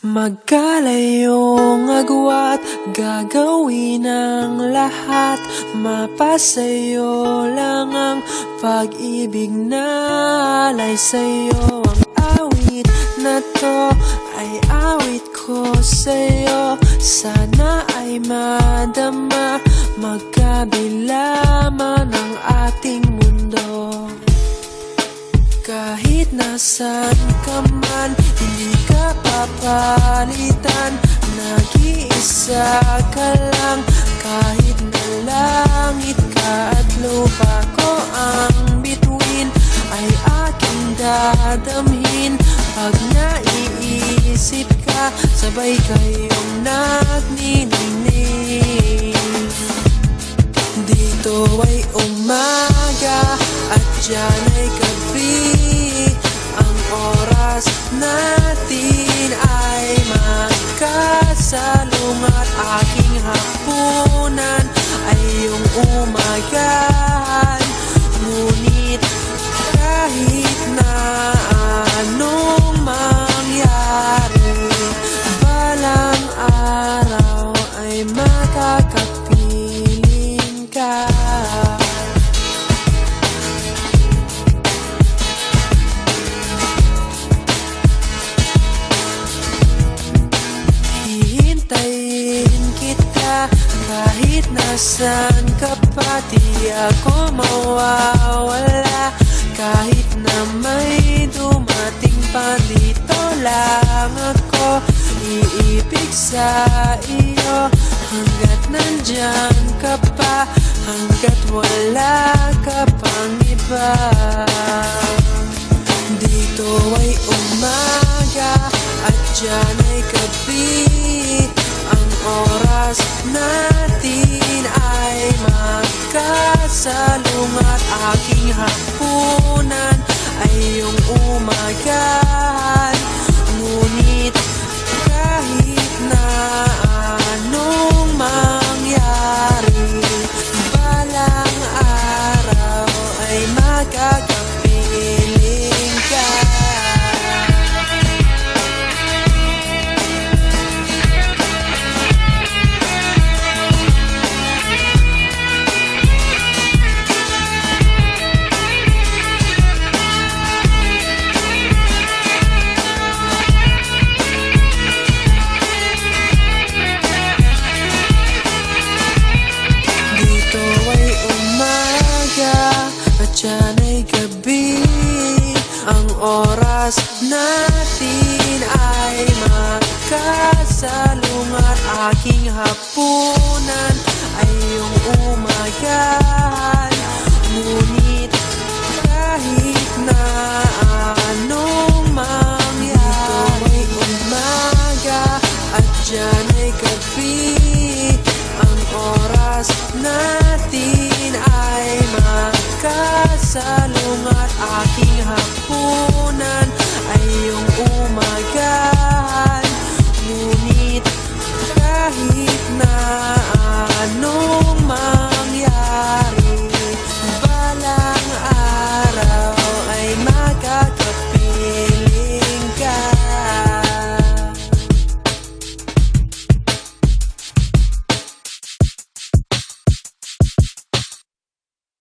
Magkalayong agwat, gagawin ang lahat. Mapasayo lang ang pag-ibig na alay sa'yo. Ang awit na to ay awit ko sa'yo. Sana ay madama, magkabila man ang ating mundo. Kahit nasan ka man, hindi ka papalitan. Nag-iisa ka lang, kahit na langit ka at lupa ko ang bituin, ay aking dadamhin. Pag naiisip ka, sabay kayong nagniningning. Dito ay umaga at dyan ay gabi. Ang oras natin ay magkasalungat. Aking hapunan ay iyong umagahan. Ngunit kahit na anong mangyari, balang araw ay makakapiling ka. Hihintayin kita kahit nasan ka pa. Di ako mawawala kahit na may dumating pa. Dito lang ako iibig sa iyo hanggat nandyan ka pa, hanggat wala ka pang iba. Dito ay umaga at dyan ay gabi. Ang oras natin ay magkasalungat. Aking hapunan ay iyong umagahan. Ngunit kahit na anong mangyari, balang araw ay magkakapiling ka. Dyan ay gabi. Ang oras natin ay magkasalo.